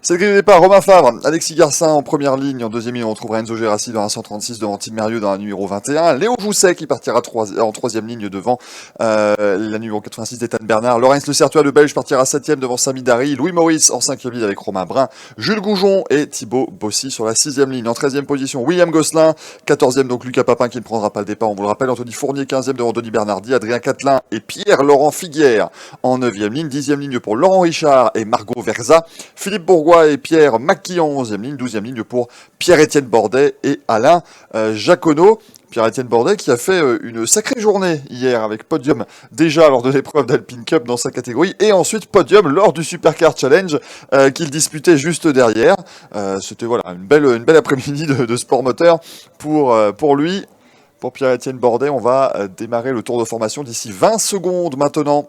C'est le grille de départ, Romain Favre, Alexis Garcin en première ligne, en deuxième ligne on retrouvera Enzo Gerassi dans la 136 devant Tim Merrieux dans la numéro 21, Léo Jousset qui partira en troisième ligne devant la numéro 86 d'Ethan Bernard, Laurens Le Certois le Belge partira septième devant Sami Dari, Louis Maurice en cinquième ligne avec Romain Brun, Jules Goujon et Thibaut Bossy sur la sixième ligne, en 13e position William Gosselin, 14e donc Lucas Papin qui ne prendra pas le départ, on vous le rappelle, Anthony Fournier 15e devant Denis Bernardi, Adrien Catelin et Pierre-Laurent Figuière en 9e ligne, 10e ligne pour Laurent Richard et Margot Verza, Philippe Bourgois et Pierre Maquillon en 11e ligne, 12e ligne pour Pierre-Étienne Bordet et Alain Jaconneau. Pierre-Étienne Bordet qui a fait une sacrée journée hier avec podium déjà lors de l'épreuve d'Alpine Cup dans sa catégorie et ensuite podium lors du Supercar Challenge qu'il disputait juste derrière. C'était voilà une belle après-midi de sport moteur pour lui. Pour Pierre-Étienne Bordet, on va démarrer le tour de formation d'ici 20 secondes maintenant.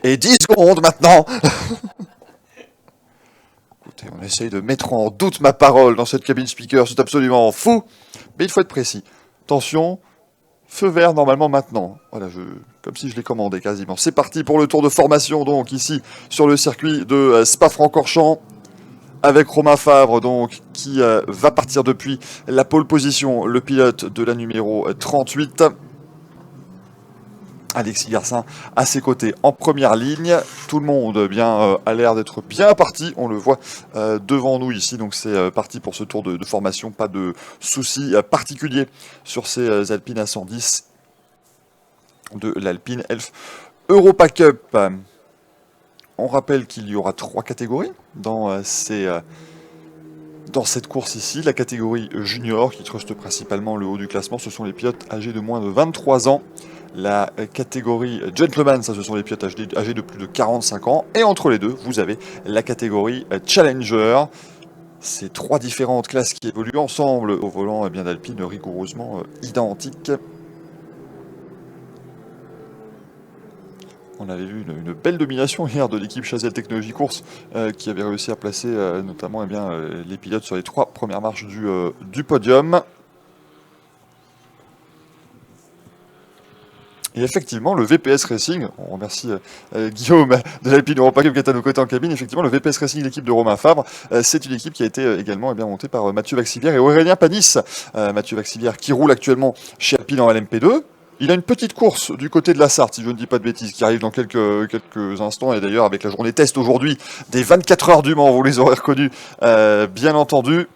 Et 10 secondes maintenant. Écoutez, on essaye de mettre en doute ma parole dans cette cabine speaker, c'est absolument fou. Mais il faut être précis. Attention, feu vert normalement maintenant. Voilà, comme si je l'ai commandé quasiment. C'est parti pour le tour de formation, donc ici sur le circuit de Spa-Francorchamps. Avec Romain Favre, donc, qui va partir depuis la pole position, le pilote de la numéro 38. Alexis Garcin à ses côtés en première ligne. Tout le monde a l'air d'être bien parti. On le voit devant nous ici. Donc c'est parti pour ce tour de formation. Pas de soucis particuliers sur ces Alpines à 110 de l'Alpine Elf Europa Cup. On rappelle qu'il y aura 3 catégories dans cette course ici. La catégorie junior qui truste principalement le haut du classement. Ce sont les pilotes âgés de moins de 23 ans. La catégorie Gentleman, ça ce sont les pilotes âgés de plus de 45 ans. Et entre les deux, vous avez la catégorie Challenger. Ces 3 différentes classes qui évoluent ensemble au volant d'Alpine rigoureusement identiques. On avait vu une belle domination hier de l'équipe Chazelle Technologie Course qui avait réussi à placer notamment les pilotes sur les 3 premières marches du podium. Et effectivement, le VPS Racing, on remercie Guillaume de l'Alpine Europa Cup qui est à nos côtés en cabine, effectivement, le VPS Racing, l'équipe de Romain Favre, c'est une équipe qui a été également montée par Mathieu Vaxivière et Aurélien Panis. Mathieu Vaxivière qui roule actuellement chez Alpine en LMP2. Il a une petite course du côté de la Sarthe, si je ne dis pas de bêtises, qui arrive dans quelques instants, et d'ailleurs avec la journée test aujourd'hui des 24 heures du Mans, vous les aurez reconnus, bien entendu.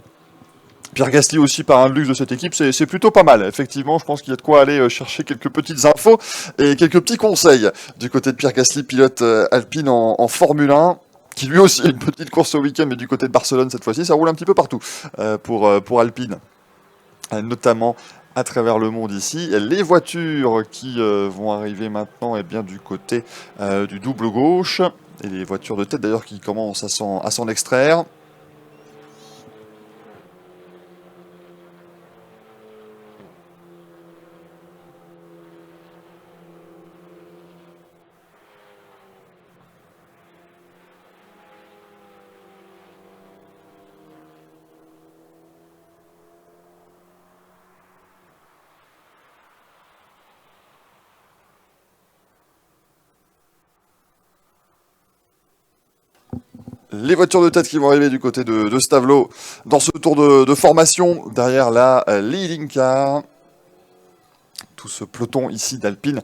Pierre Gasly aussi par un luxe de cette équipe, c'est plutôt pas mal. Effectivement, je pense qu'il y a de quoi aller chercher quelques petites infos et quelques petits conseils du côté de Pierre Gasly, pilote Alpine en Formule 1, qui lui aussi a une petite course au week-end, mais du côté de Barcelone cette fois-ci, ça roule un petit peu partout pour Alpine, notamment à travers le monde ici. Les voitures qui vont arriver maintenant du côté du double gauche, et les voitures de tête d'ailleurs qui commencent à s'en extraire. Les voitures de tête qui vont arriver du côté de Stavelot dans ce tour de formation. Derrière la leading car. Tout ce peloton ici d'Alpine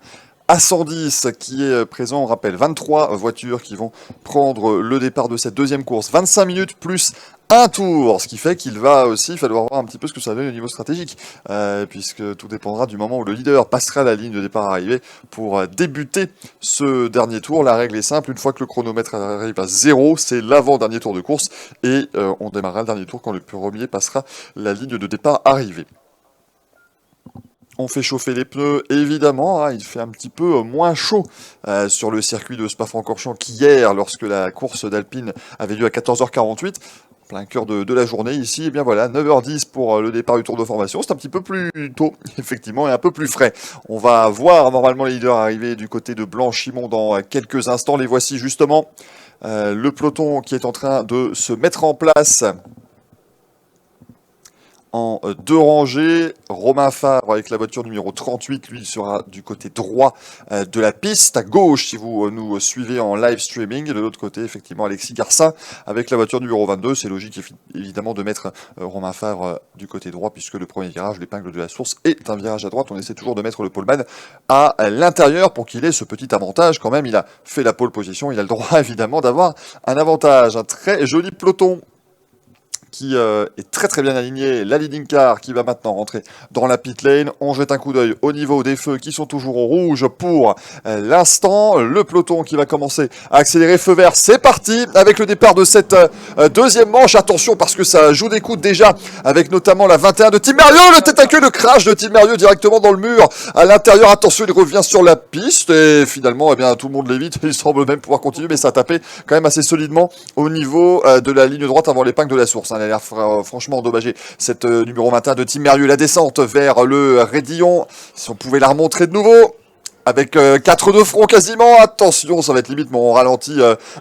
A110 qui est présent. On rappelle 23 voitures qui vont prendre le départ de cette deuxième course. 25 minutes plus un tour, ce qui fait qu'il va aussi falloir voir un petit peu ce que ça donne au niveau stratégique, puisque tout dépendra du moment où le leader passera la ligne de départ arrivée pour débuter ce dernier tour. La règle est simple, une fois que le chronomètre arrive à 0, c'est l'avant-dernier tour de course, et on démarrera le dernier tour quand le premier passera la ligne de départ arrivée. On fait chauffer les pneus, évidemment, il fait un petit peu moins chaud sur le circuit de Spa-Francorchamps qu'hier, lorsque la course d'Alpine avait lieu à 14h48. Plein cœur de la journée ici, et bien voilà, 9h10 pour le départ du tour de formation, c'est un petit peu plus tôt, effectivement, et un peu plus frais. On va voir normalement les leaders arriver du côté de Blanchimont dans quelques instants, les voici justement, le peloton qui est en train de se mettre en place en deux rangées. Romain Fabre avec la voiture numéro 38, lui il sera du côté droit de la piste, à gauche si vous nous suivez en live streaming. Et de l'autre côté, effectivement, Alexis Garcin avec la voiture numéro 22. C'est logique évidemment de mettre Romain Fabre du côté droit, puisque le premier virage, l'épingle de la source, est un virage à droite. On essaie toujours de mettre le poleman à l'intérieur pour qu'il ait ce petit avantage. Quand même, il a fait la pole position, il a le droit évidemment d'avoir un avantage. Un très joli peloton qui est très très bien aligné, la leading car qui va maintenant rentrer dans la pit lane. On jette un coup d'œil au niveau des feux qui sont toujours au rouge pour l'instant. Le peloton qui va commencer à accélérer, feu vert, c'est parti avec le départ de cette deuxième manche. Attention parce que ça joue des coups déjà avec notamment la 21 de Team Merieux, le tête à queue, le crash de Team Merieux directement dans le mur à l'intérieur. Attention, il revient sur la piste et finalement eh bien, tout le monde l'évite. Il semble même pouvoir continuer, mais ça a tapé quand même assez solidement au niveau de la ligne droite avant l'épingle de la source. Elle a l'air franchement endommagée, cette numéro 21 de Team Merieux. La descente vers le raidillon, si on pouvait la remontrer de nouveau, avec 4 de front quasiment. Attention, ça va être limite, mais on ralentit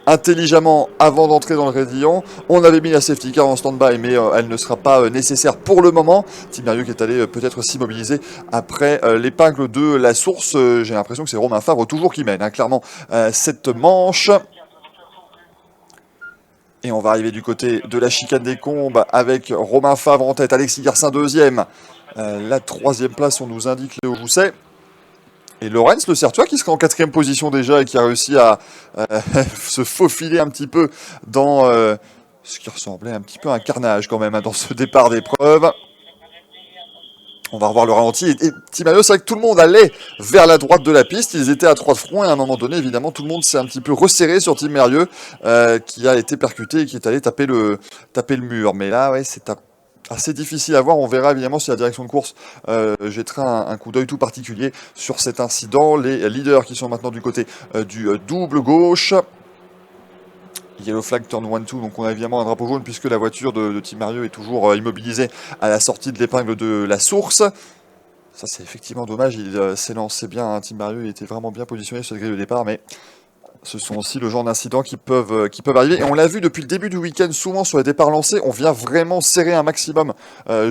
intelligemment avant d'entrer dans le raidillon. On avait mis la safety car en stand-by, mais elle ne sera pas nécessaire pour le moment. Team Merieux qui est allé peut-être s'immobiliser après l'épingle de la source. J'ai l'impression que c'est Romain Fabre toujours qui mène, hein, clairement, cette manche. Et on va arriver du côté de la chicane des Combes avec Romain Fabre en tête, Alexis Garcin deuxième. La troisième place, on nous indique Léo Jousset. Et Lorenz Le Certois qui sera en quatrième position déjà et qui a réussi à se faufiler un petit peu dans ce qui ressemblait un petit peu à un carnage quand même, hein, dans ce départ d'épreuve. On va revoir le ralenti. Et Team Merieux, c'est vrai que tout le monde allait vers la droite de la piste. Ils étaient à 3 de front et à un moment donné, évidemment, tout le monde s'est un petit peu resserré sur Team Merieux qui a été percuté et qui est allé taper le mur. Mais là, ouais, c'est assez difficile à voir. On verra évidemment si la direction de course jettera un coup d'œil tout particulier sur cet incident. Les leaders qui sont maintenant du côté du double gauche. Yellow flag turn 1-2, donc on a évidemment un drapeau jaune puisque la voiture de Team Merieux est toujours immobilisée à la sortie de l'épingle de la source. Ça c'est effectivement dommage, il s'est lancé bien, hein. Team Merieux était vraiment bien positionné sur le grille de départ, mais ce sont aussi le genre d'incidents qui peuvent arriver. Et on l'a vu depuis le début du week-end, souvent sur les départs lancés, on vient vraiment serrer un maximum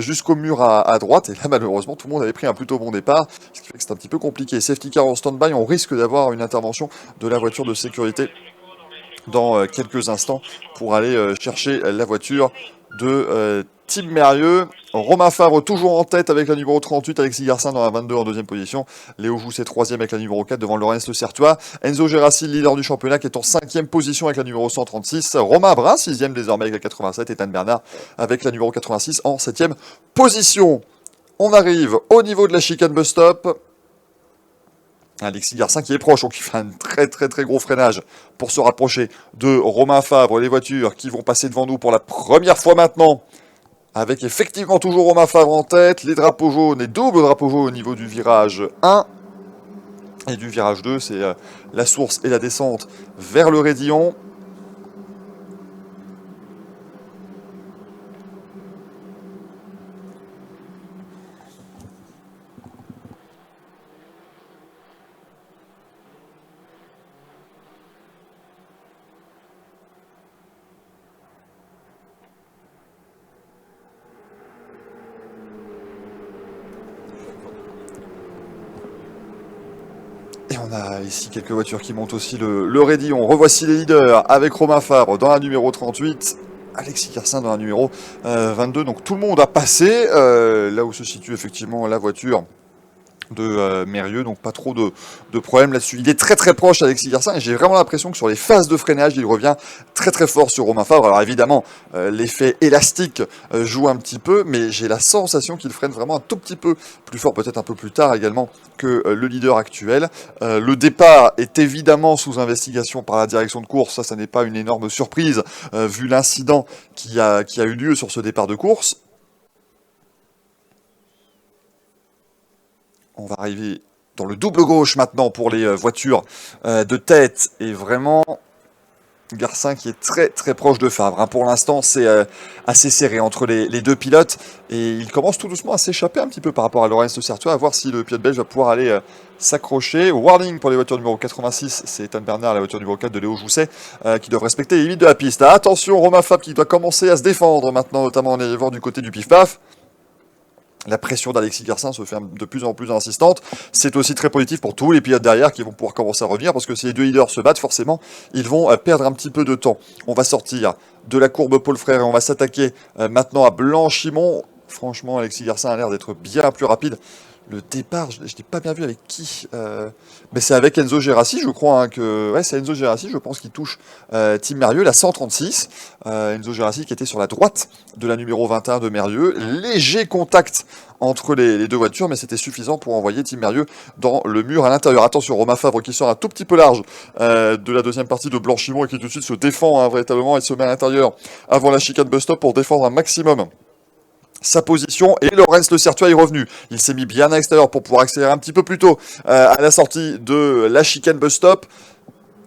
jusqu'au mur à droite. Et là, malheureusement, tout le monde avait pris un plutôt bon départ, ce qui fait que c'est un petit peu compliqué. Safety car en stand-by, on risque d'avoir une intervention de la voiture de sécurité dans quelques instants pour aller chercher la voiture de Team Merieux. Romain Fabre toujours en tête avec la numéro 38, Alexis Garcin dans la 22 en deuxième position. Léo Jousset troisième avec la numéro 4 devant Lorenz Le Certois. Enzo Gerassi, leader du championnat, qui est en cinquième position avec la numéro 136. Romain Brun, sixième désormais avec la 87. Et Tan Bernard avec la numéro 86 en septième position. On arrive au niveau de la chicane bus stop. Alexis Garcin qui est proche, donc il fait un très gros freinage pour se rapprocher de Romain Fabre. Les voitures qui vont passer devant nous pour la première fois maintenant, avec effectivement toujours Romain Fabre en tête. Les drapeaux jaunes et double drapeau jaune au niveau du virage 1 et du virage 2, c'est la source et la descente vers le raidillon. Et on a ici quelques voitures qui montent aussi le raidillon. Revoici les leaders avec Romain Fabre dans la numéro 38, Alexis Garcin dans la numéro 22. Donc tout le monde a passé là où se situe effectivement la voiture de Merieux, donc pas trop de problèmes là-dessus. Il est très proche Alexis Garcin et j'ai vraiment l'impression que sur les phases de freinage, il revient très fort sur Romain Fabre. Alors évidemment, l'effet élastique joue un petit peu, mais j'ai la sensation qu'il freine vraiment un tout petit peu plus fort, peut-être un peu plus tard également que le leader actuel. Le départ est évidemment sous investigation par la direction de course, ça n'est pas une énorme surprise vu l'incident qui a eu lieu sur ce départ de course. On va arriver dans le double gauche maintenant pour les voitures de tête. Et vraiment, Garcin qui est très proche de Fabre. Hein. Pour l'instant, c'est assez serré entre les deux pilotes. Et il commence tout doucement à s'échapper un petit peu par rapport à Lorenz Le Certois. À voir si le pilote belge va pouvoir aller s'accrocher. Warning pour les voitures numéro 86. C'est Tan Bernard, la voiture numéro 4 de Léo Jousset, qui doivent respecter les limites de la piste. Attention, Romain Fabre qui doit commencer à se défendre maintenant, notamment en arrivant du côté du pif-paf. La pression d'Alexis Garcin se fait de plus en plus insistante. C'est aussi très positif pour tous les pilotes derrière qui vont pouvoir commencer à revenir, parce que si les deux leaders se battent, forcément, ils vont perdre un petit peu de temps. On va sortir de la courbe Paul Frère et on va s'attaquer maintenant à Blanchimont. Franchement, Alexis Garcin a l'air d'être bien plus rapide. Le départ, je n'ai pas bien vu avec qui. Mais c'est avec Enzo Gerassi, je crois. Ouais, c'est Enzo Gerassi, je pense, qui touche Tim Mérieux, la 136. Enzo Gerassi qui était sur la droite de la numéro 21 de Mérieux. Léger contact entre les deux voitures, mais c'était suffisant pour envoyer Tim Mérieux dans le mur à l'intérieur. Attention, Romain Fabre qui sort un tout petit peu large de la deuxième partie de Blanchimont et qui tout de suite se défend véritablement et se met à l'intérieur avant la chicane bus stop pour défendre un maximum sa position, et Laurens Le Certois est revenu. Il s'est mis bien à l'extérieur pour pouvoir accélérer un petit peu plus tôt à la sortie de la chicane bus stop.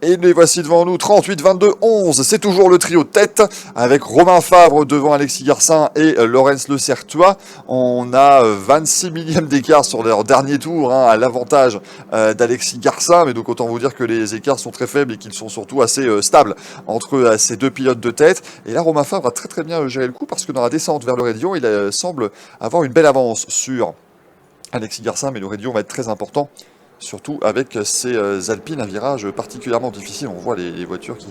Et les voici devant nous, 38, 22, 11. C'est toujours le trio de tête, avec Romain Fabre devant Alexis Garcin et Laurens Le Certois. On a 26 millièmes d'écart sur leur dernier tour, à l'avantage d'Alexis Garcin. Mais donc autant vous dire que les écarts sont très faibles et qu'ils sont surtout assez stables entre ces deux pilotes de tête. Et là, Romain Fabre a très très bien géré le coup, parce que dans la descente vers le Raidillon, il semble avoir une belle avance sur Alexis Garcin. Mais le Raidillon va être très important, surtout avec ces Alpines à virage particulièrement difficile. On voit les voitures qui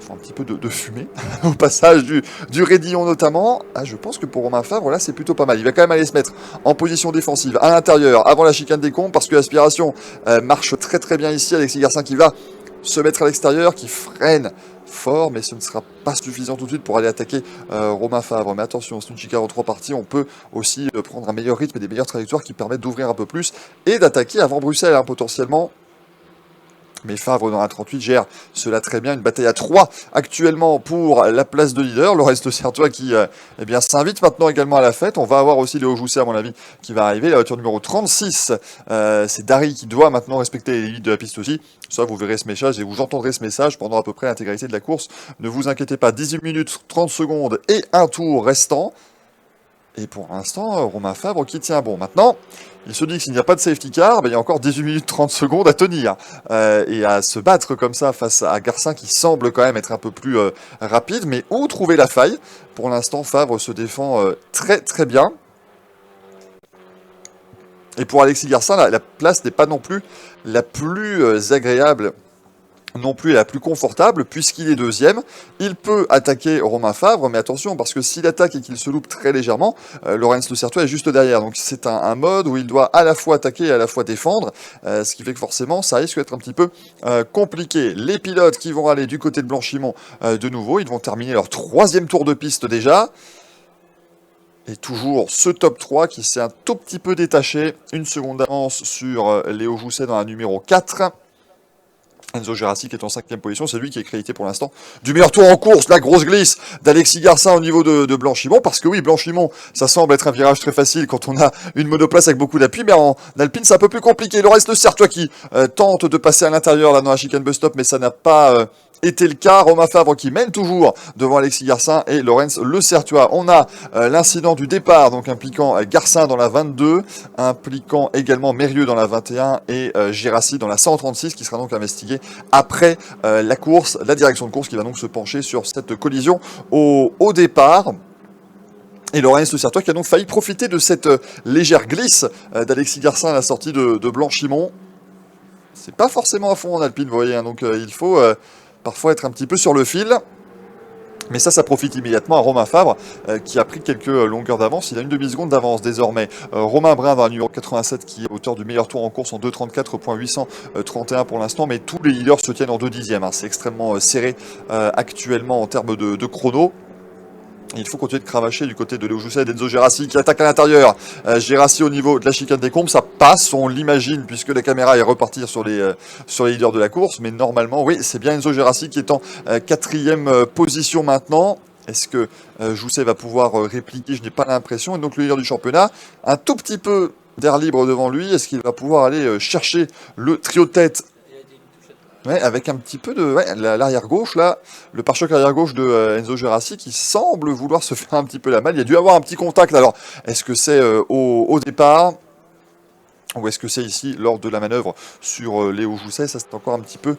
font un petit peu de fumée au passage du Raidillon notamment. Je pense que pour Romain Fabre, là, c'est plutôt pas mal. Il va quand même aller se mettre en position défensive à l'intérieur avant la chicane des Combes, parce que l'aspiration marche très très bien ici. Alexis Garcin qui va se mettre à l'extérieur, qui freine fort, mais ce ne sera pas suffisant tout de suite pour aller attaquer Romain Fabre. Mais attention, c'est une chicane en 3 parties, on peut aussi prendre un meilleur rythme et des meilleures trajectoires qui permettent d'ouvrir un peu plus et d'attaquer avant Bruxelles potentiellement. Mais Favre dans la 38 gère cela très bien. Une bataille à 3 actuellement pour la place de leader. Laurens Le Certois qui s'invite maintenant également à la fête. On va avoir aussi Léo Jousset à mon avis qui va arriver. La voiture numéro 36, c'est Dari qui doit maintenant respecter les limites de la piste aussi. Ça, vous verrez ce message et vous entendrez ce message pendant à peu près l'intégralité de la course. Ne vous inquiétez pas, 18 minutes 30 secondes et un tour restant. Et pour l'instant, Romain Fabre qui tient bon. Maintenant, il se dit que s'il n'y a pas de safety car, il y a encore 18 minutes 30 secondes à tenir. Et à se battre comme ça face à Garcin qui semble quand même être un peu plus rapide. Mais où trouver la faille? Pour l'instant, Fabre se défend très très bien. Et pour Alexis Garcin, la place n'est pas non plus la plus agréable, non plus la plus confortable, puisqu'il est deuxième. Il peut attaquer Romain Fabre, mais attention, parce que s'il attaque et qu'il se loupe très légèrement, Laurens Le Certois est juste derrière. Donc c'est un mode où il doit à la fois attaquer et à la fois défendre, ce qui fait que forcément, ça risque d'être un petit peu compliqué. Les pilotes qui vont aller du côté de Blanchimont de nouveau, ils vont terminer leur 3e tour de piste déjà. Et toujours ce top 3 qui s'est un tout petit peu détaché. Une seconde d'avance sur Léo Jousset dans la numéro 4. Enzo Gerassi qui est en 5e position, c'est lui qui est crédité pour l'instant du meilleur tour en course, la grosse glisse d'Alexis Garcin au niveau de Blanchimont, parce que oui, Blanchimont, ça semble être un virage très facile quand on a une monoplace avec beaucoup d'appui, mais en Alpine c'est un peu plus compliqué. Le reste, Le Certois qui tente de passer à l'intérieur là dans la chicane bus stop, mais ça n'a pas était le cas. Romain Fabre qui mène toujours devant Alexis Garcin et Laurens Le Certois. On a l'incident du départ, donc impliquant Garcin dans la 22, impliquant également Mérieux dans la 21 et Gerassi dans la 136, qui sera donc investigué après la course, la direction de course qui va donc se pencher sur cette collision au départ. Et Laurens Le Certois qui a donc failli profiter de cette légère glisse d'Alexis Garcin à la sortie de Blanchimont. C'est pas forcément à fond en Alpine, vous voyez, donc il faut parfois être un petit peu sur le fil. Mais ça profite immédiatement à Romain Fabre, qui a pris quelques longueurs d'avance. Il a une demi-seconde d'avance désormais. Romain Brun dans la numéro 87, qui est auteur du meilleur tour en course en 2.34.831 pour l'instant. Mais tous les leaders se tiennent en 2 dixièmes. C'est extrêmement serré actuellement en termes de chrono. Il faut continuer de cravacher du côté de Léo Jousset et d'Enzo Gerassi qui attaque à l'intérieur. Gerassi au niveau de la chicane des Combes, ça passe, on l'imagine, puisque la caméra est repartie sur les leaders de la course. Mais normalement, oui, c'est bien Enzo Gerassi qui est en 4e position maintenant. Est-ce que Jousset va pouvoir répliquer? Je n'ai pas l'impression. Et donc le leader du championnat, un tout petit peu d'air libre devant lui. Est-ce qu'il va pouvoir aller chercher le trio de tête? Ouais, avec un petit peu de l'arrière gauche là, le pare-choc arrière gauche de Enzo Gerassi qui semble vouloir se faire un petit peu la malle. Il y a dû avoir un petit contact. Alors, est-ce que c'est au départ ou est-ce que c'est ici lors de la manœuvre sur Léo Jousset? Ça c'est encore un petit peu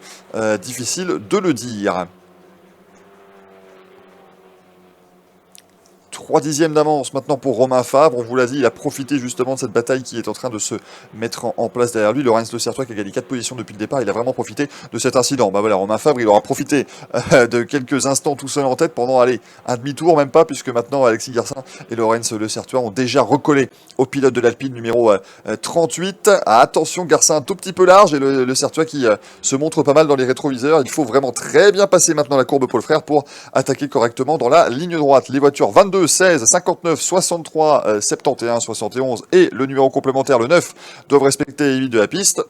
difficile de le dire. 3 dixièmes d'avance maintenant pour Romain Fabre. On vous l'a dit, il a profité justement de cette bataille qui est en train de se mettre en place derrière lui. Lorenz Le Certois qui a gagné 4 positions depuis le départ, il a vraiment profité de cet incident. Bah voilà, Romain Fabre, il aura profité de quelques instants tout seul en tête pendant, allez, un demi-tour, même pas, puisque maintenant Alexis Garcin et Lorenz Le Certois ont déjà recollé au pilote de l'Alpine numéro 38. Attention, Garcin un tout petit peu large et le Certois qui se montre pas mal dans les rétroviseurs. Il faut vraiment très bien passer maintenant la courbe Paul Frère pour attaquer correctement dans la ligne droite. Les voitures 22, 16, 59, 63, 71, 71 et le numéro complémentaire, le 9, doivent respecter les limites de la piste.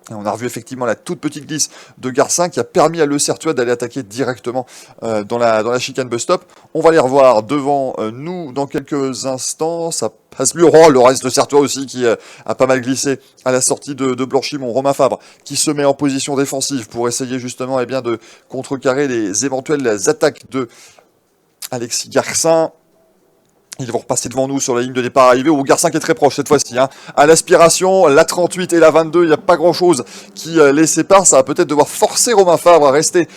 Et on a revu effectivement la toute petite glisse de Garcin qui a permis à Le Certois d'aller attaquer directement dans la chicane bus stop. On va les revoir devant nous dans quelques instants. Ça passe mieux. Oh, le reste de Certois aussi qui a pas mal glissé à la sortie de Blanchimont. Romain Fabre qui se met en position défensive pour essayer justement bien de contrecarrer les éventuelles attaques de Alexis Garcin. Ils vont repasser devant nous sur la ligne de départ arrivée, où Garcin qui est très proche cette fois-ci. À l'aspiration, la 38 et la 22, il n'y a pas grand-chose qui les sépare. Ça va peut-être devoir forcer Romain Fabre à rester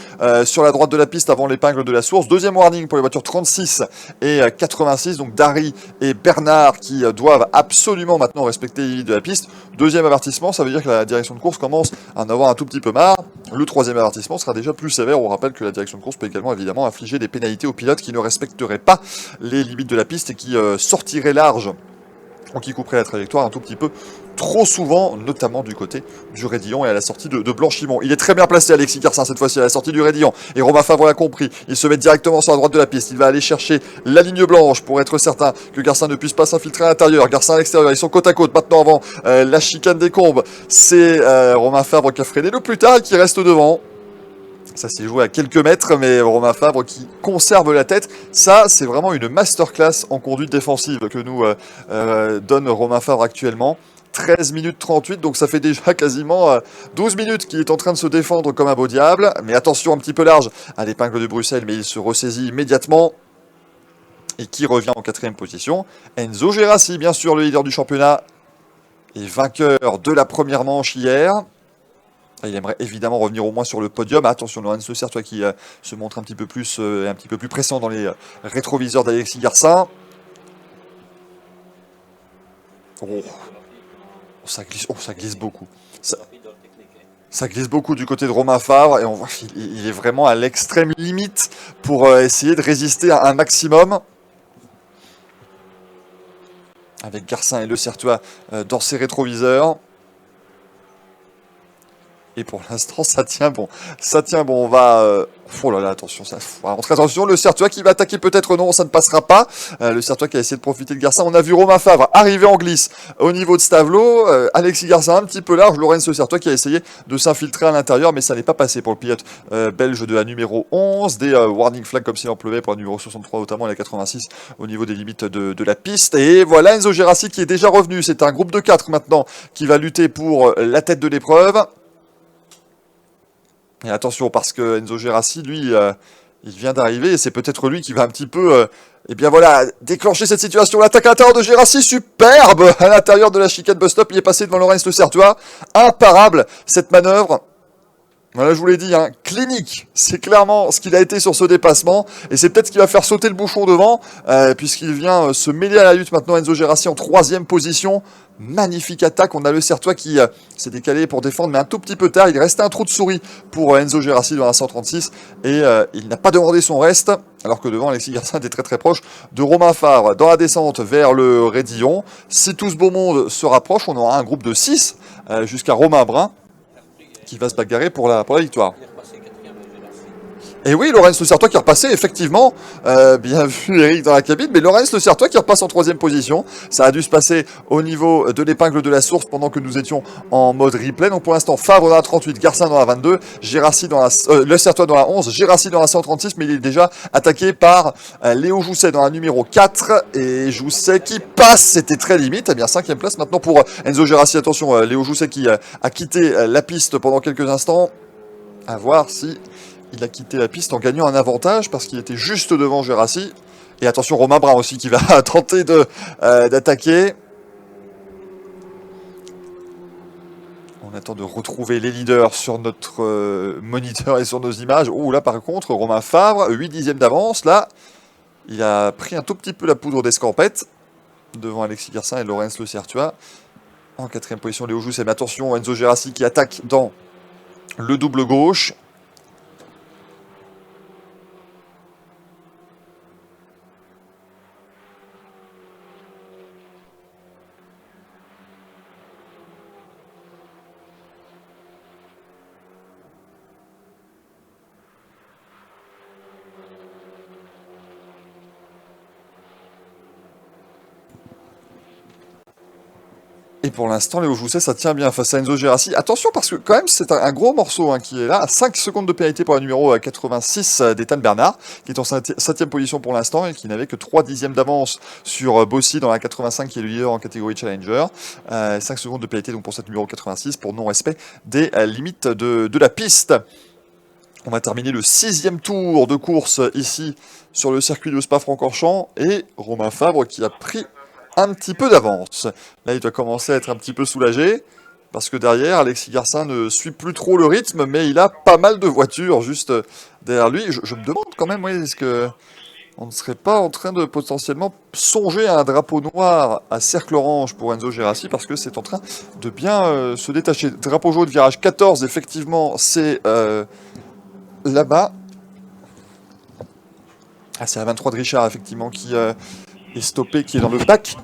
sur la droite de la piste avant l'épingle de la source. Deuxième warning pour les voitures 36 et 86, donc Dari et Bernard qui doivent absolument maintenant respecter les limites de la piste. Deuxième avertissement, ça veut dire que la direction de course commence à en avoir un tout petit peu marre. Le troisième avertissement sera déjà plus sévère. On rappelle que la direction de course peut également évidemment infliger des pénalités aux pilotes qui ne respecteraient pas les limites de la piste et qui sortiraient large ou qui couperaient la trajectoire un tout petit peu trop souvent, notamment du côté du Raidillon et à la sortie de Blanchimont. Il est très bien placé, Alexis Garcin, cette fois-ci à la sortie du Raidillon. Et Romain Fabre l'a compris. Il se met directement sur la droite de la piste. Il va aller chercher la ligne blanche pour être certain que Garcin ne puisse pas s'infiltrer à l'intérieur. Garcin à l'extérieur. Ils sont côte à côte maintenant avant la chicane des Combes. C'est Romain Fabre qui a freiné le plus tard et qui reste devant. Ça s'est joué à quelques mètres, mais Romain Fabre qui conserve la tête. Ça, c'est vraiment une masterclass en conduite défensive que nous donne Romain Fabre actuellement. 13 minutes 38, donc ça fait déjà quasiment 12 minutes qu'il est en train de se défendre comme un beau diable. Mais attention, un petit peu large à l'épingle de Bruxelles, mais il se ressaisit immédiatement. Et qui revient en 4e position. Enzo Gérassi, bien sûr, le leader du championnat et vainqueur de la première manche hier. Il aimerait évidemment revenir au moins sur le podium. Attention, Lorenz Le Certois qui se montre un petit peu plus pressant dans les rétroviseurs d'Alexis Garcin. Ça glisse beaucoup. Ça glisse beaucoup du côté de Romain Fabre et on voit qu'il est vraiment à l'extrême limite pour essayer de résister à un maximum. Avec Garcin et Le Certois dans ses rétroviseurs. Et pour l'instant, ça tient bon. Ça tient bon. On va... Oh là là, attention. Très attention. Le Certois qui va attaquer peut-être. Non, ça ne passera pas. Le Certois qui a essayé de profiter de Garcin. On a vu Romain Fabre arriver en glisse au niveau de Stavelot. Alexis Garcin un petit peu large. Lorenz Le Certois qui a essayé de s'infiltrer à l'intérieur. Mais ça n'est pas passé pour le pilote belge de la numéro 11. Des warning flags comme s'il en pleuvait pour la numéro 63, notamment la 86 au niveau des limites de la piste. Et voilà Enzo Gérassi qui est déjà revenu. C'est un groupe de 4 maintenant qui va lutter pour la tête de l'épreuve. Et attention, parce que Enzo Gérassi, lui, il vient d'arriver, et c'est peut-être lui qui va un petit peu, déclencher cette situation. L'attaque à l'intérieur de Gérassi, superbe à l'intérieur de la chicane bus stop, il est passé devant Lorenz Le Certois. Imparable, cette manœuvre. Voilà, je vous l'ai dit, clinique. C'est clairement ce qu'il a été sur ce dépassement, et c'est peut-être ce qui va faire sauter le bouchon devant, puisqu'il vient se mêler à la lutte maintenant. Enzo Gérassi en 3e position. Magnifique attaque, on a Le Certois qui s'est décalé pour défendre, mais un tout petit peu tard. Il restait un trou de souris pour Enzo Gérassi dans la 136, et il n'a pas demandé son reste, alors que devant, Alexis Garcin était très très proche de Romain Fabre. Dans la descente vers le Raidillon, si tout ce beau monde se rapproche, on aura un groupe de 6 jusqu'à Romain Brun, qui va se bagarrer pour la victoire. Et oui, Lorenz Le Certois qui est repassé, effectivement, bien vu Eric dans la cabine, mais Lorenz Le Certois qui repasse en 3e position. Ça a dû se passer au niveau de l'épingle de la source pendant que nous étions en mode replay. Donc pour l'instant, Fabre dans la 38, Garcin dans la 22, Gérassi dans Le Certois dans la 11, Gérassi dans la 136, mais il est déjà attaqué par Léo Jousset dans la numéro 4, et Jousset qui passe, c'était très limite. Eh bien, 5e place maintenant pour Enzo Gérassi. Attention, Léo Jousset qui a quitté la piste pendant quelques instants. À voir si... Il a quitté la piste en gagnant un avantage parce qu'il était juste devant Gérassi. Et attention, Romain Brun aussi qui va tenter d'attaquer. On attend de retrouver les leaders sur notre moniteur et sur nos images. Ouh là par contre, Romain Fabre, 8 dixièmes d'avance. Là, Il a pris un tout petit peu la poudre d'escampette devant Alexis Garcin et Lorenz Le Certua. En quatrième position, Léo Jousset. Mais attention, Enzo Gerassi qui attaque dans le double gauche. Et pour l'instant, Léo Jousset, ça tient bien face à Enzo Gerassi. Attention, parce que quand même, c'est un gros morceau qui est là, à 5 secondes de pénalité pour le numéro 86 d'Ethan Bernard, qui est en 7ème position pour l'instant et qui n'avait que 3 dixièmes d'avance sur Bossy dans la 85, qui est le leader en catégorie Challenger. 5 secondes de pénalité donc pour cette numéro 86 pour non-respect des limites de la piste. On va terminer le 6e tour de course ici sur le circuit de Spa-Francorchamps et Romain Fabre qui a pris un petit peu d'avance. Là, il doit commencer à être un petit peu soulagé, parce que derrière, Alexis Garcin ne suit plus trop le rythme, mais il a pas mal de voitures juste derrière lui. Je me demande quand même, est-ce que on ne serait pas en train de potentiellement songer à un drapeau noir à cercle orange pour Enzo Gerassi, parce que c'est en train de bien se détacher. Drapeau jaune, virage 14, effectivement, c'est là-bas. Ah, c'est la 23 de Richard, effectivement, qui est stoppé, qui est dans le bac.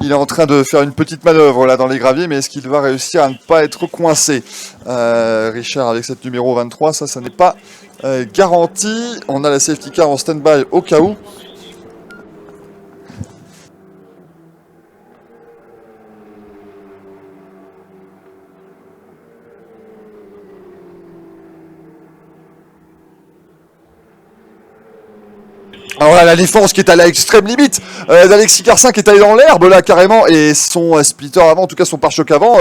Il est en train de faire une petite manœuvre là dans les graviers, mais est-ce qu'il va réussir à ne pas être coincé Richard avec cette numéro 23, ça n'est pas garanti. On a la safety car en stand-by au cas où. Alors là, la défense qui est à l'extrême limite d'Alexis Garcin qui est allé dans l'herbe là carrément, et son splitter avant, en tout cas son pare-choc avant,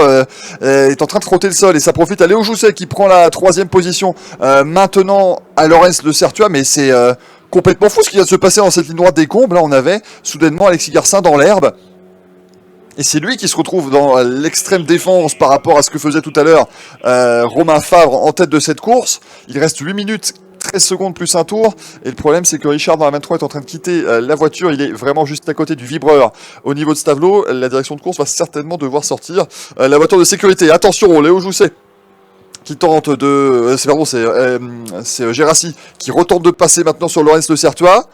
est en train de frotter le sol, et ça profite à Léo Jousset qui prend la 3e position maintenant à Lorenz Le Certua, mais c'est complètement fou ce qui vient de se passer dans cette ligne droite des combes. Là on avait soudainement Alexis Garcin dans l'herbe. Et c'est lui qui se retrouve dans l'extrême défense par rapport à ce que faisait tout à l'heure Romain Fabre en tête de cette course. Il reste 8 minutes 13 secondes plus un tour, et le problème c'est que Richard dans la 23 est en train de quitter la voiture. Il est vraiment juste à côté du vibreur au niveau de Stavelot. La direction de course va certainement devoir sortir la voiture de sécurité. Attention, Léo Jousset qui tente de... c'est Gerassi qui retente de passer maintenant sur Lorenz Le Certua.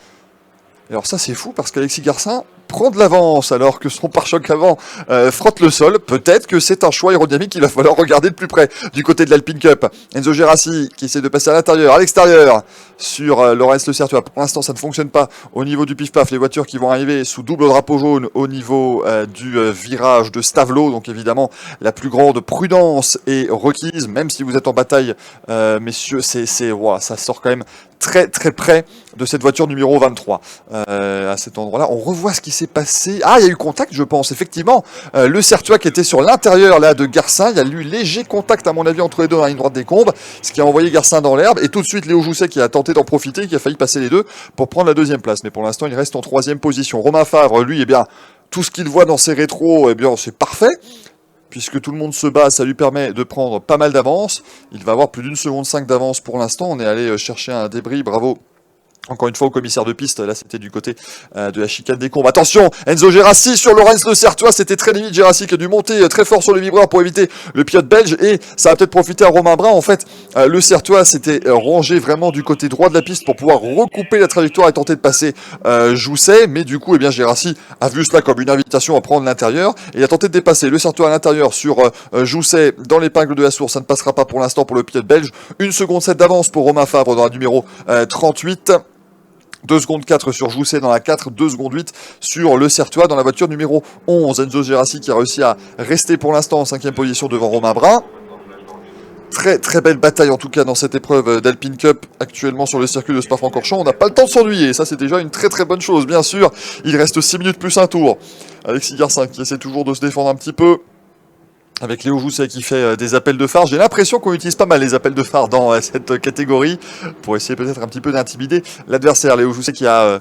Alors ça c'est fou parce qu'Alexis Garcin prend de l'avance alors que son pare-choc avant frotte le sol. Peut-être que c'est un choix aérodynamique qu'il va falloir regarder de plus près du côté de l'Alpine Cup. Enzo Gerassi qui essaie de passer à l'intérieur, à l'extérieur sur Lorenz Le Certua. Pour l'instant ça ne fonctionne pas au niveau du pif-paf. Les voitures qui vont arriver sous double drapeau jaune au niveau du virage de Stavelot. Donc évidemment la plus grande prudence est requise, même si vous êtes en bataille messieurs, wow, ça sort quand même très très près de cette voiture numéro 23. À cet endroit-là, on revoit ce qui s'est passé. Ah, il y a eu contact, je pense, effectivement. Le Certua qui était sur l'intérieur là de Garcin, il y a eu léger contact à mon avis entre les deux dans la ligne droite des combes, ce qui a envoyé Garcin dans l'herbe, et tout de suite Léo Jousset qui a tenté d'en profiter, qui a failli passer les deux pour prendre la 2e place. Mais pour l'instant, il reste en 3e position. Romain Favre, lui, eh bien, tout ce qu'il voit dans ses rétros, eh bien, c'est parfait. Puisque tout le monde se bat, ça lui permet de prendre pas mal d'avance. Il va avoir plus d'1 seconde 5 d'avance pour l'instant. On est allé chercher un débris, bravo. Encore une fois au commissaire de piste, là c'était du côté de la chicane des combes. Attention, Enzo Gerassi sur Lorenz Le Certua, c'était très limite. Gerassi qui a dû monter très fort sur le vibreur pour éviter le pilote belge, et ça a peut-être profité à Romain Brun. En fait, Le Certua s'était rangé vraiment du côté droit de la piste pour pouvoir recouper la trajectoire et tenter de passer Jousset, mais du coup, eh bien, Gerassi a vu cela comme une invitation à prendre l'intérieur et a tenté de dépasser Le Certua à l'intérieur sur Jousset dans l'épingle de la source. Ça ne passera pas pour l'instant pour le pilote belge. 1 seconde 7 d'avance pour Romain Fabre dans la numéro 38. 2 secondes 4 sur Jousset dans la 4, 2 secondes 8 sur Le Certua dans la voiture numéro 11. Enzo Gerassi qui a réussi à rester pour l'instant en 5e position devant Romain Brun. Très très belle bataille en tout cas dans cette épreuve d'Alpine Cup actuellement sur le circuit de Spa-Francorchamps. On n'a pas le temps de s'ennuyer, ça c'est déjà une très très bonne chose bien sûr. Il reste 6 minutes plus un tour. Alexis Garcin qui essaie toujours de se défendre un petit peu, avec Léo Jousset qui fait des appels de phare. J'ai l'impression qu'on utilise pas mal les appels de phare dans cette catégorie, pour essayer peut-être un petit peu d'intimider l'adversaire. Léo Jousset qui a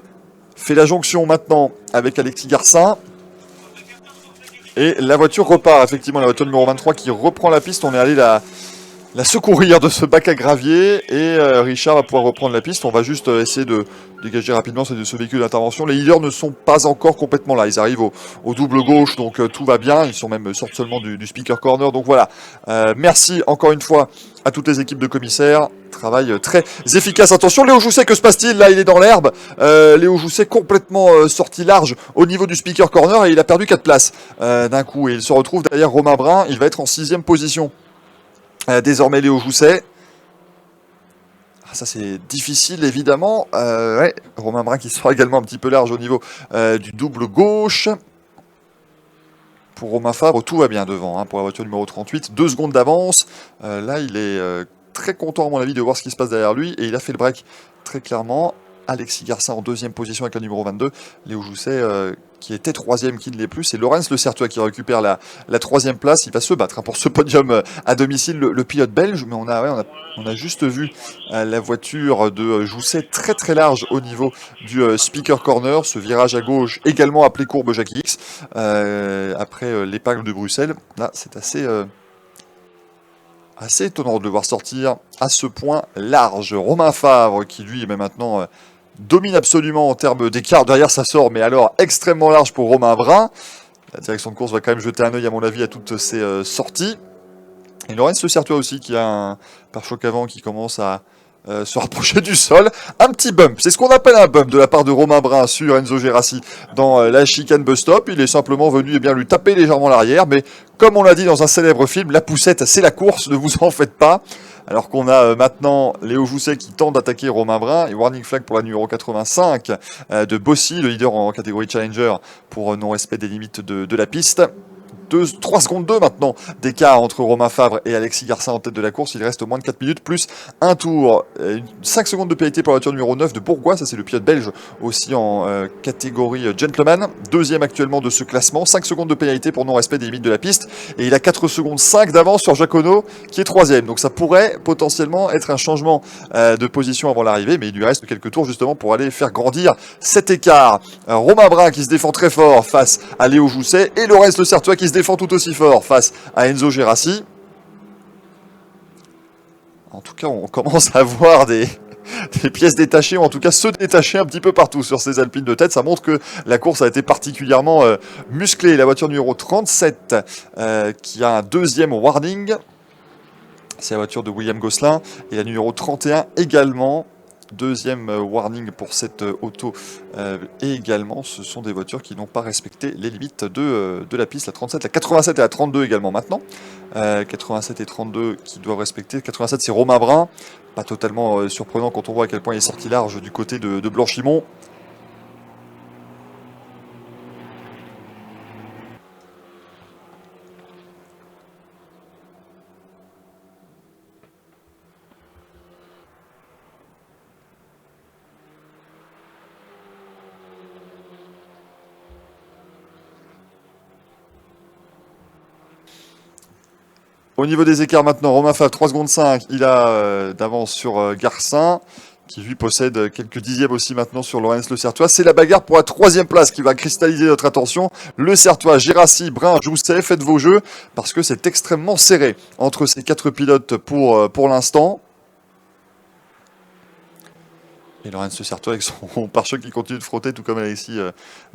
fait la jonction maintenant avec Alexis Garcin. Et la voiture repart, effectivement, la voiture numéro 23 qui reprend la piste. On est allé la secourir de ce bac à gravier et Richard va pouvoir reprendre la piste. On va juste essayer de dégager rapidement ce véhicule d'intervention. Les leaders ne sont pas encore complètement là. Ils arrivent au double gauche, donc tout va bien. Ils sont même sortent seulement du speaker corner. Donc voilà. Merci encore une fois à toutes les équipes de commissaires. Travail très efficace. Attention, Léo Jousset, que se passe-t-il? Là, il est dans l'herbe. Léo Jousset complètement sorti large au niveau du speaker corner et il a perdu 4 places d'un coup. Et il se retrouve derrière Romain Brun. Il va être en 6e position. Désormais Léo Jousset. Ah, ça c'est difficile évidemment. Ouais. Romain Brun qui sera également un petit peu large au niveau du double gauche. Pour Romain Fabre, tout va bien devant hein, pour la voiture numéro 38. 2 secondes d'avance. Là il est très content à mon avis de voir ce qui se passe derrière lui. Et il a fait le break très clairement. Alexis Garcin en 2e position avec la numéro 22. Léo Jousset qui était 3e, qui ne l'est plus. C'est Laurens Le Certois qui récupère la 3e place. Il va se battre hein, pour ce podium à domicile, le pilote belge. Mais on a juste vu la voiture de Jousset très très large au niveau du speaker corner. Ce virage à gauche également appelé courbe Jackie X. Après l'épingle de Bruxelles. Là c'est assez étonnant de le voir sortir à ce point large. Romain Fabre qui lui est maintenant... domine absolument en termes d'écart. Derrière, ça sort, mais alors extrêmement large pour Romain Brun. La direction de course va quand même jeter un œil, à mon avis, à toutes ces sorties. Et Laurens Le Certois aussi, qui a un pare-choc avant qui commence à se rapprocher du sol. Un petit bump, c'est ce qu'on appelle un bump de la part de Romain Brun sur Enzo Gerassi dans la chicane bus stop. Il est simplement venu bien, lui taper légèrement l'arrière, mais comme on l'a dit dans un célèbre film, la poussette, c'est la course, ne vous en faites pas. Alors qu'on a maintenant Léo Jousset qui tente d'attaquer Romain Brun et warning flag pour la numéro 85 de Bossy, le leader en catégorie Challenger pour non-respect des limites de la piste. 3 secondes 2 maintenant d'écart entre Romain Fabre et Alexis Garcin en tête de la course. Il reste moins de 4 minutes plus un tour. 5 secondes de pénalité pour la voiture numéro 9 de Bourgois. Ça c'est le pilote belge aussi en catégorie gentleman. 2e actuellement de ce classement. 5 secondes de pénalité pour non-respect des limites de la piste. Et il a 4 secondes 5 d'avance sur Jacono qui est 3e. Donc ça pourrait potentiellement être un changement de position avant l'arrivée. Mais il lui reste quelques tours justement pour aller faire grandir cet écart. Romain Brun qui se défend très fort face à Léo Jousset. Et Laurens Le Certois qui se défend tout aussi fort face à Enzo Gerassi. En tout cas, on commence à voir des pièces détachées, ou en tout cas se détacher un petit peu partout sur ces Alpines de tête. Ça montre que la course a été particulièrement musclée. La voiture numéro 37 qui a un 2e warning. C'est la voiture de William Gosselin. Et la numéro 31 également. 2e warning pour cette auto et également ce sont des voitures qui n'ont pas respecté les limites de la piste, la 37, la 87 et la 32 également maintenant. 87 et 32 qui doivent respecter. 87 c'est Romain Brun, pas totalement surprenant quand on voit à quel point il est sorti large du côté de Blanchimont. Au niveau des écarts maintenant, Romain Fabre 3 secondes 5, il a d'avance sur Garcin, qui lui possède quelques dixièmes aussi maintenant sur Laurens Le Certois. C'est la bagarre pour la 3e place qui va cristalliser notre attention. Le Certois, Gerassi, Brun, Jousset, faites vos jeux, parce que c'est extrêmement serré entre ces 4 pilotes pour l'instant. Et Laurens Le Certois avec son pare-choc qui continue de frotter, tout comme Alexis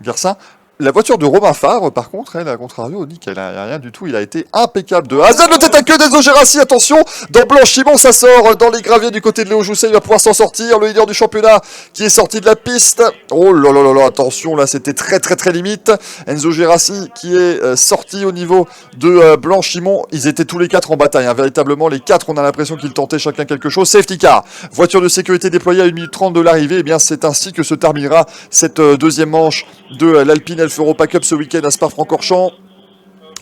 Garcin. La voiture de Romain Fabre, par contre, elle, à contrario, on dit qu'elle n'a rien du tout. Il a été impeccable de A à Z. Le tête à queue d'Enzo Gerassi, attention, dans Blanchimont, ça sort dans les graviers du côté de Léo Jousset. Il va pouvoir s'en sortir. Le leader du championnat qui est sorti de la piste. Oh là là là là, attention, là, c'était très très très limite. Enzo Gerassi qui est sorti au niveau de Blanchimont. Ils étaient tous les 4 en bataille, hein. Véritablement, les 4, on a l'impression qu'ils tentaient chacun quelque chose. Safety car, voiture de sécurité déployée à 1 minute 30 de l'arrivée. Eh bien, c'est ainsi que se terminera cette 2e manche de l'Alpine Elf Europa Cup ce week-end à Spa-Francorchamps.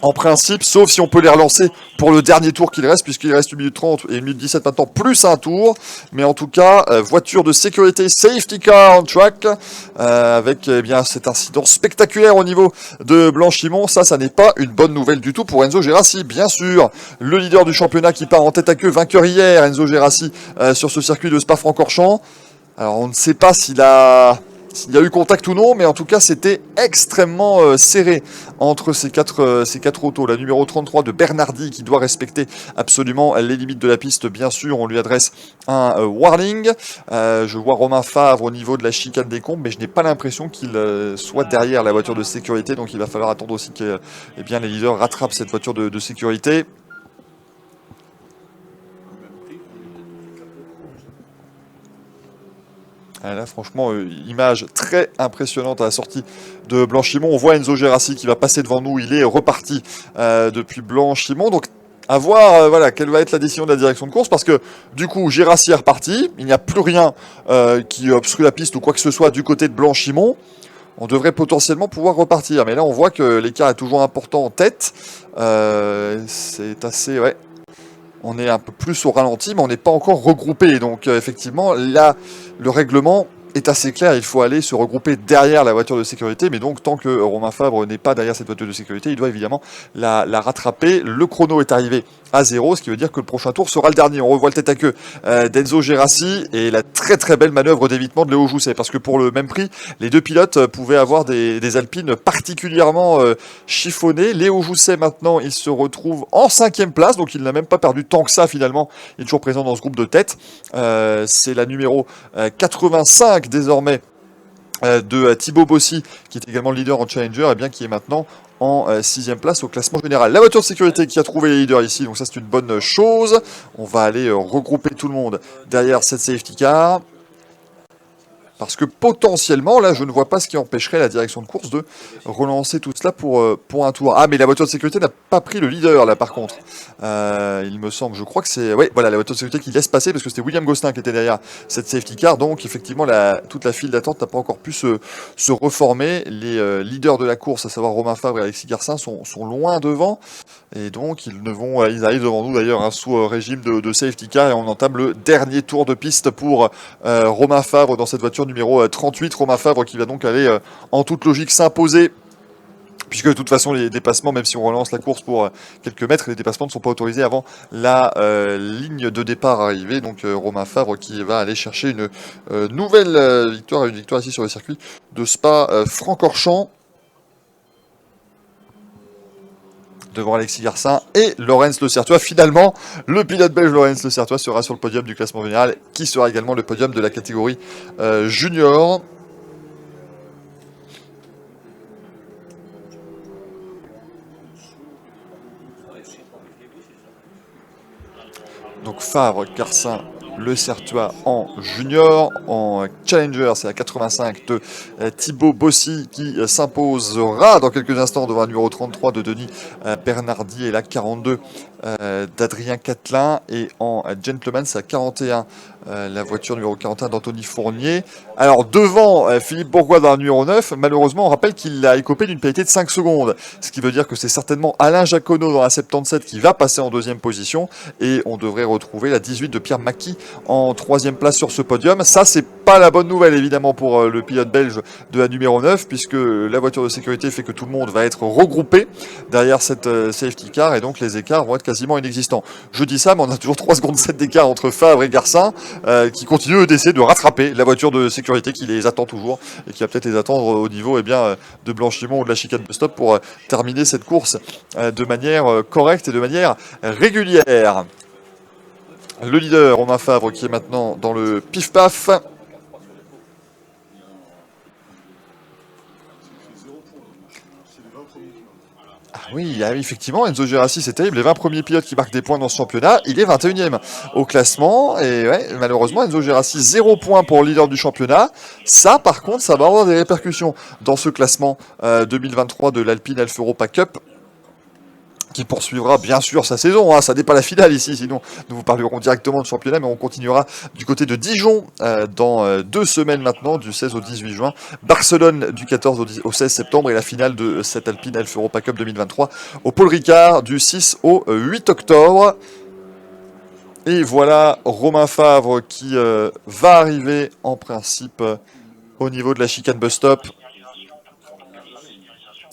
En principe, sauf si on peut les relancer pour le dernier tour qu'il reste, puisqu'il reste 1 minute 30 et 1 minute 17 maintenant, plus un tour. Mais en tout cas, voiture de sécurité, safety car on track, avec eh bien cet incident spectaculaire au niveau de Blanchimont. Ça n'est pas une bonne nouvelle du tout pour Enzo Gerassi, bien sûr. Le leader du championnat qui part en tête à queue, vainqueur hier, Enzo Gerassi, sur ce circuit de Spa-Francorchamps. Alors on ne sait pas s'il a s'il y a eu contact ou non, mais en tout cas c'était extrêmement serré entre ces quatre autos. La numéro 33 de Bernardi qui doit respecter absolument les limites de la piste, bien sûr, on lui adresse un warning. Je vois Romain Favre au niveau de la chicane des Combes, mais je n'ai pas l'impression qu'il soit derrière la voiture de sécurité, donc il va falloir attendre aussi que bien, les leaders rattrapent cette voiture de sécurité. Là, franchement, image très impressionnante à la sortie de Blanchimont. On voit Enzo Gerassi qui va passer devant nous. Il est reparti depuis Blanchimont. Donc, à voir voilà, quelle va être la décision de la direction de course. Parce que, du coup, Gerassi est reparti. Il n'y a plus rien qui obstrue la piste ou quoi que ce soit du côté de Blanchimont. On devrait potentiellement pouvoir repartir. Mais là, on voit que l'écart est toujours important en tête. C'est assez... Ouais. On est un peu plus au ralenti, mais on n'est pas encore regroupé. Donc effectivement, là, le règlement est assez clair. Il faut aller se regrouper derrière la voiture de sécurité. Mais donc, tant que Romain Fabre n'est pas derrière cette voiture de sécurité, il doit évidemment la rattraper. Le chrono est arrivé à 0, ce qui veut dire que le prochain tour sera le dernier. On revoit le tête à queue d'Enzo Gerassi et la très très belle manœuvre d'évitement de Léo Jousset. Parce que pour le même prix, les deux pilotes pouvaient avoir des Alpines particulièrement chiffonnées. Léo Jousset, maintenant, il se retrouve en 5e place. Donc il n'a même pas perdu tant que ça finalement. Il est toujours présent dans ce groupe de tête. C'est la numéro 85 désormais de Thibaut Bossy, qui est également le leader en Challenger, et bien qui est maintenant en 6e place au classement général. La voiture de sécurité qui a trouvé les leaders ici, donc ça c'est une bonne chose. On va aller regrouper tout le monde derrière cette safety car. Parce que potentiellement, là, je ne vois pas ce qui empêcherait la direction de course de relancer tout cela pour un tour. Ah, mais la voiture de sécurité n'a pas pris le leader, là, par contre. Il me semble, je crois que c'est... Oui, voilà, la voiture de sécurité qui laisse passer, parce que c'était William Gosselin qui était derrière cette safety car. Donc, effectivement, toute la file d'attente n'a pas encore pu se reformer. Les leaders de la course, à savoir Romain Fabre et Alexis Garcin, sont loin devant. Et donc, ils arrivent devant nous, d'ailleurs, sous régime de safety car. Et on entame le dernier tour de piste pour Romain Fabre dans cette voiture numéro 38. Romain Fabre qui va donc aller en toute logique s'imposer, puisque de toute façon les dépassements, même si on relance la course pour quelques mètres, les dépassements ne sont pas autorisés avant la ligne de départ arrivée. Donc Romain Fabre qui va aller chercher une nouvelle victoire, une victoire ici sur le circuit de Spa-Francorchamps, devant Alexis Garcin et Laurens Le Certois. Finalement, le pilote belge Laurens Le Certois sera sur le podium du classement général, qui sera également le podium de la catégorie junior. Donc Fabre, Garcin, Le Certois en junior. En challenger, c'est la 85 de Thibaut Bossy qui s'imposera dans quelques instants devant un numéro 33 de Denis Bernardi et la 42 d'Adrien Catelin. Et en gentleman, c'est la 41, la voiture numéro 41 d'Anthony Fournier. Alors devant Philippe Bourgois dans la numéro 9, malheureusement on rappelle qu'il a écopé d'une pénalité de 5 secondes. Ce qui veut dire que c'est certainement Alain Jaconneau dans la 77 qui va passer en deuxième position. Et on devrait retrouver la 18 de Pierre Macchi en troisième place sur ce podium. Ça, c'est pas la bonne nouvelle évidemment pour le pilote belge de la numéro 9, puisque la voiture de sécurité fait que tout le monde va être regroupé derrière cette safety car, et donc les écarts vont être quasiment inexistants. Je dis ça, mais on a toujours 3 secondes 7 d'écart entre Fabre et Garcin, qui continuent d'essayer de rattraper la voiture de sécurité qui les attend toujours, et qui va peut-être les attendre au niveau de Blanchimont ou de la chicane de stop pour terminer cette course de manière correcte et de manière régulière. Le leader, Romain Fabre, qui est maintenant dans le pif-paf. Ah oui, effectivement, Enzo Gerassi, c'est terrible. Les 20 premiers pilotes qui marquent des points dans ce championnat, il est 21e au classement. Et ouais, malheureusement, Enzo Gerassi, 0 points pour le leader du championnat. Ça, par contre, ça va avoir des répercussions dans ce classement 2023 de l'Alpine Alfa Europa Cup, qui poursuivra bien sûr sa saison. Ça n'est pas la finale ici, sinon nous vous parlerons directement de championnat, mais on continuera du côté de Dijon dans 2 semaines maintenant, du 16 au 18 juin. Barcelone du 14 au 16 septembre et la finale de cette Alpine Alfa Europa Cup 2023 au Paul Ricard du 6 au 8 octobre. Et voilà Romain Favre qui va arriver en principe au niveau de la chicane bus stop.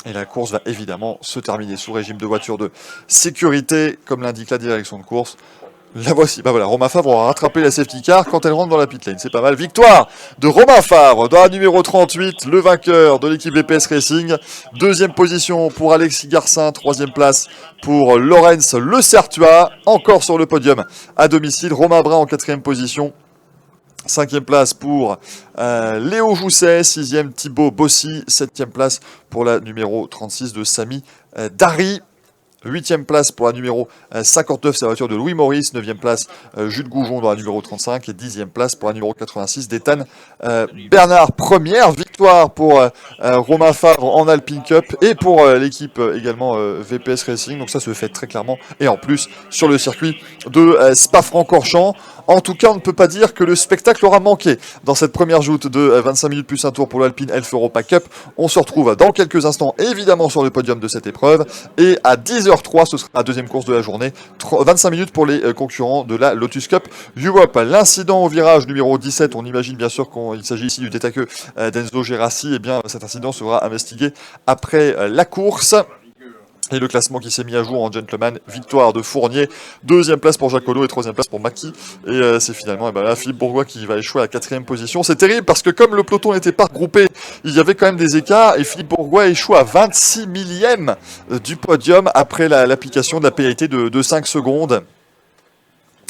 Et la course va évidemment se terminer sous régime de voiture de sécurité, comme l'indique la direction de course. La voici, bah voilà, Romain Favre aura rattrapé la safety car quand elle rentre dans la pit lane, c'est pas mal. Victoire de Romain Favre dans la numéro 38, le vainqueur de l'équipe VPS Racing. Deuxième position pour Alexis Garcin, troisième place pour Laurens Le Certua, encore sur le podium à domicile. Romain Brun en quatrième position. Cinquième place pour Léo Jousset, sixième Thibaut Bossy, septième place pour la numéro 36 de Samy Dari. Huitième place pour la numéro 59, c'est la voiture de Louis Maurice. Neuvième place, Jules Goujon dans la numéro 35. Et dixième place pour la numéro 86 d'Ethan Bernard. Première victoire pour Romain Favre en Alpine Cup et pour l'équipe également VPS Racing. Donc ça se fait très clairement. Et en plus, sur le circuit de Spa-Francorchamps. En tout cas, on ne peut pas dire que le spectacle aura manqué dans cette première joute de 25 minutes plus un tour pour l'Alpine Elf Europa Cup. On se retrouve dans quelques instants, évidemment, sur le podium de cette épreuve. Et à 10h03, ce sera la deuxième course de la journée. 25 minutes pour les concurrents de la Lotus Cup Europe. L'incident au virage numéro 17, on imagine bien sûr qu'il s'agit ici du tête à queue d'Enzo Gerassi. Et bien, cet incident sera investigué après la course. Et le classement qui s'est mis à jour en gentleman, victoire de Fournier, deuxième place pour Jacques Ono et troisième place pour Maki. Et c'est finalement là, Philippe Bourgois qui va échouer à la quatrième position. C'est terrible parce que comme le peloton n'était pas regroupé, il y avait quand même des écarts et Philippe Bourgois échoue à 26 millième du podium après l'application de la pénalité de 5 secondes.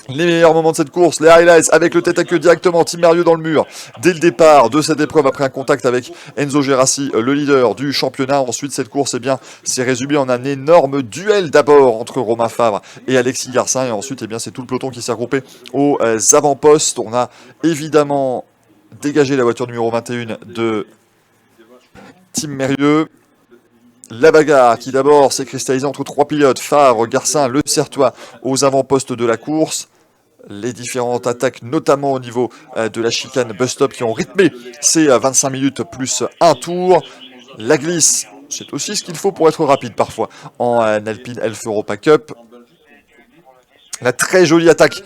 Les meilleurs moments de cette course, les highlights avec le tête à queue directement, Tim Merlieu dans le mur dès le départ de cette épreuve après un contact avec Enzo Gerassi, le leader du championnat. Ensuite, cette course, eh bien, s'est résumée en un énorme duel d'abord entre Romain Favre et Alexis Garcin. Et ensuite, eh bien, c'est tout le peloton qui s'est regroupé aux avant-postes. On a évidemment dégagé la voiture numéro 21 de Tim Merlieu. La bagarre qui d'abord s'est cristallisée entre trois pilotes, Favre, Garcin, Le Certois aux avant-postes de la course. Les différentes attaques, notamment au niveau de la chicane bus-stop qui ont rythmé ces 25 minutes plus un tour. La glisse, c'est aussi ce qu'il faut pour être rapide parfois en Alpine Elf Europa Cup. La très jolie attaque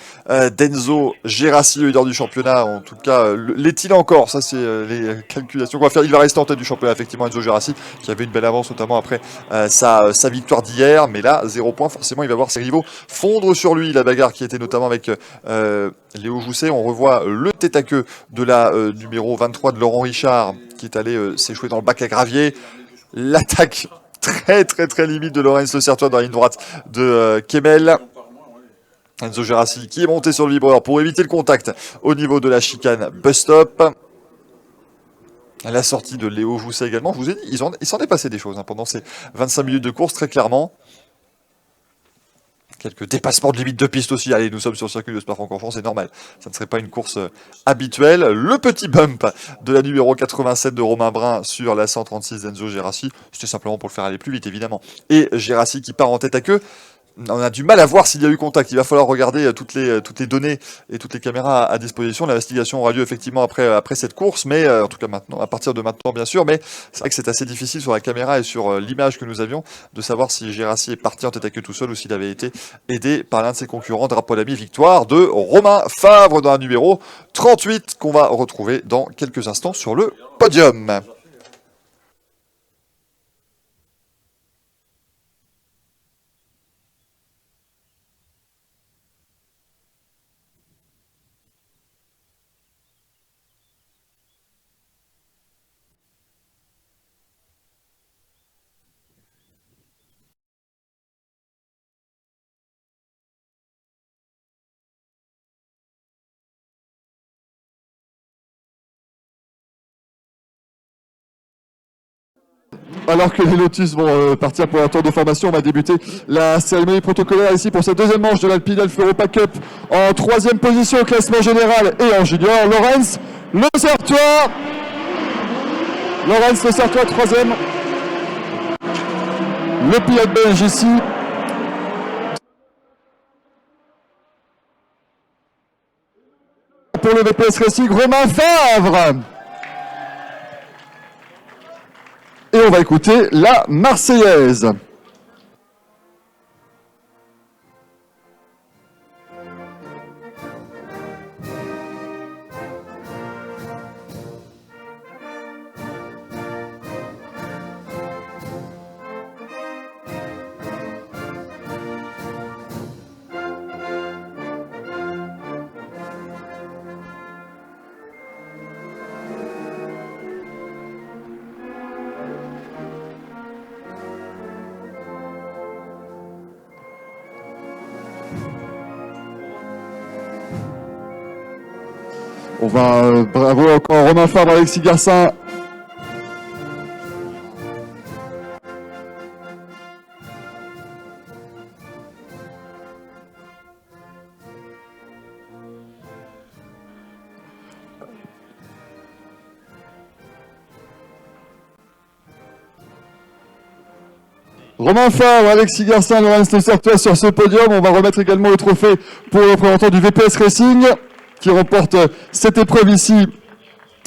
d'Enzo Gerassi, le leader du championnat. En tout cas, l'est-il encore? Ça, c'est les calculations qu'on va faire. Il va rester en tête du championnat, effectivement, Enzo Gerassi, qui avait une belle avance, notamment après sa victoire d'hier. Mais là, 0 point, forcément, il va voir ses rivaux fondre sur lui. La bagarre qui était notamment avec Léo Jousset. On revoit le tête à queue de la numéro 23 de Laurent Richard, qui est allé s'échouer dans le bac à gravier. L'attaque très limite de Laurence Le Certois dans la ligne droite de Kemel. Enzo Gerassi qui est monté sur le vibreur pour éviter le contact au niveau de la chicane bus-stop. La sortie de Léo Jousset également. Je vous ai dit, il s'en est passé des choses pendant ces 25 minutes de course, très clairement. Quelques dépassements de limite de piste aussi. Allez, nous sommes sur le circuit de Spa-Francorchamps, c'est normal. Ça ne serait pas une course habituelle. Le petit bump de la numéro 87 de Romain Brun sur la 136 d'Enzo Gerassi. C'était simplement pour le faire aller plus vite, évidemment. Et Gerassi qui part en tête à queue. On a du mal à voir s'il y a eu contact. Il va falloir regarder toutes les données et toutes les caméras à disposition. L'investigation aura lieu effectivement après cette course, mais en tout cas maintenant, à partir de maintenant bien sûr. Mais c'est vrai que c'est assez difficile sur la caméra et sur l'image que nous avions de savoir si Gerassi est parti en tête à queue tout seul ou s'il avait été aidé par l'un de ses concurrents. Drapeau d'ami, victoire de Romain Favre dans un numéro 38 qu'on va retrouver dans quelques instants sur le podium. Alors que les Lotus vont partir pour un tour de formation, on va débuter la cérémonie protocolaire ici pour cette deuxième manche de l'Alpine Elf Europa Cup. En troisième position au classement général et en junior, Laurens Le Certois. Laurens Le Certois, troisième. Le pilote belge ici. Pour le VPS Racing, Romain Favre. Et on va écouter la Marseillaise. On va, bravo encore Romain Fabre, Alexis Garcin. Romain Fabre, Alexis Garcin, Laurence Le Certois sur ce podium. On va remettre également le trophée pour le représentant du VPS Racing qui remporte cette épreuve ici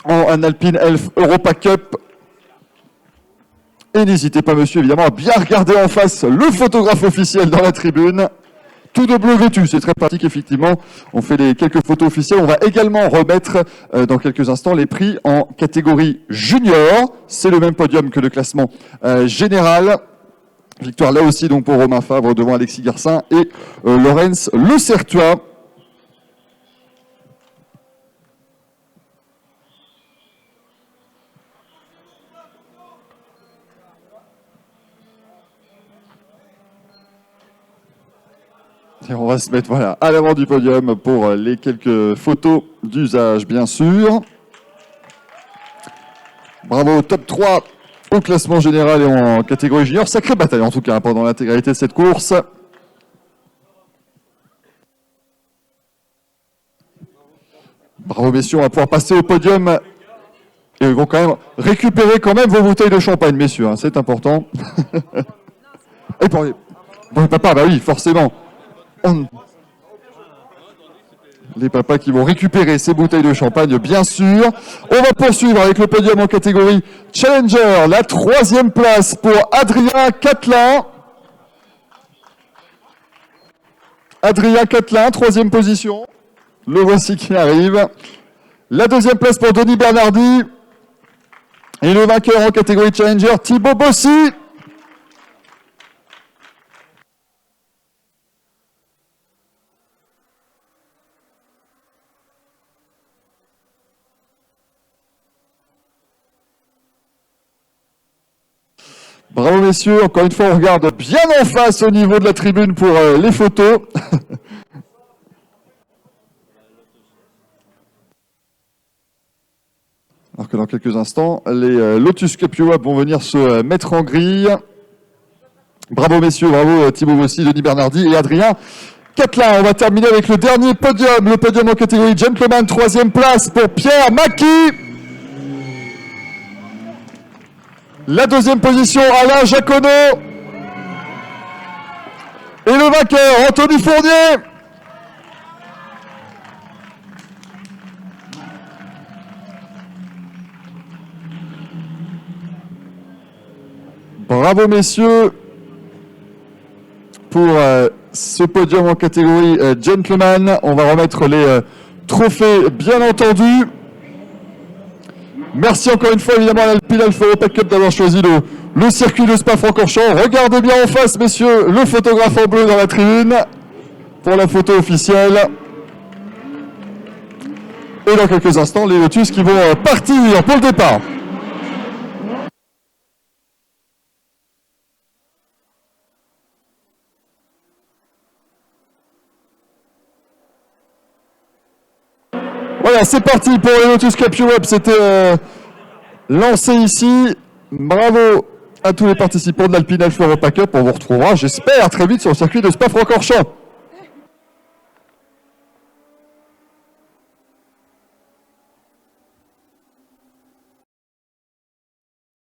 en Alpine Elf Europa Cup. Et n'hésitez pas, monsieur, évidemment, à bien regarder en face le photographe officiel dans la tribune. Tout de bleu vêtu, c'est très pratique, effectivement. On fait les quelques photos officielles. On va également remettre dans quelques instants les prix en catégorie junior. C'est le même podium que le classement général. Victoire là aussi donc pour Romain Fabre devant Alexis Garcin et Laurence Le Certois. Et on va se mettre voilà, à l'avant du podium pour les quelques photos d'usage, bien sûr. Bravo, top 3 au classement général et en catégorie junior. Sacrée bataille en tout cas pendant l'intégralité de cette course. Bravo messieurs, on va pouvoir passer au podium. Et ils vont quand même récupérer quand même vos bouteilles de champagne, messieurs, hein, c'est important. Et pour les papas, bah oui, forcément. Les papas qui vont récupérer ces bouteilles de champagne, bien sûr. On va poursuivre avec le podium en catégorie Challenger. La 3e place pour Adrien Catelin. Adrien Catelin, 3e position. Le voici qui arrive. La 2e place pour Denis Bernardi. Et le vainqueur en catégorie Challenger, Thibaut Bossy. Bravo messieurs, encore une fois on regarde bien en face au niveau de la tribune pour les photos. Alors que dans quelques instants, les Lotus Cup Europe vont venir se mettre en grille. Bravo messieurs, bravo Thibaut Bossy, Denis Bernardi et Adrien Catelin. On va terminer avec le dernier podium, le podium en catégorie Gentleman, 3e place pour Pierre Macchi. La 2e position, Alain Jaconneau. Et le vainqueur, Anthony Fournier. Bravo messieurs pour ce podium en catégorie Gentleman. On va remettre les trophées, bien entendu. Merci encore une fois évidemment à l'Alpine Elf Europa Cup d'avoir choisi le circuit de Spa-Francorchamps. Regardez bien en face, messieurs, le photographe en bleu dans la tribune pour la photo officielle. Et dans quelques instants, les Lotus qui vont partir pour le départ. Voilà, c'est parti pour les Lotus Cup Europe. C'était lancé ici. Bravo à tous les participants de l'Alpine Elf Europa Cup. On vous retrouvera, j'espère, très vite sur le circuit de Spa-Francorchamps.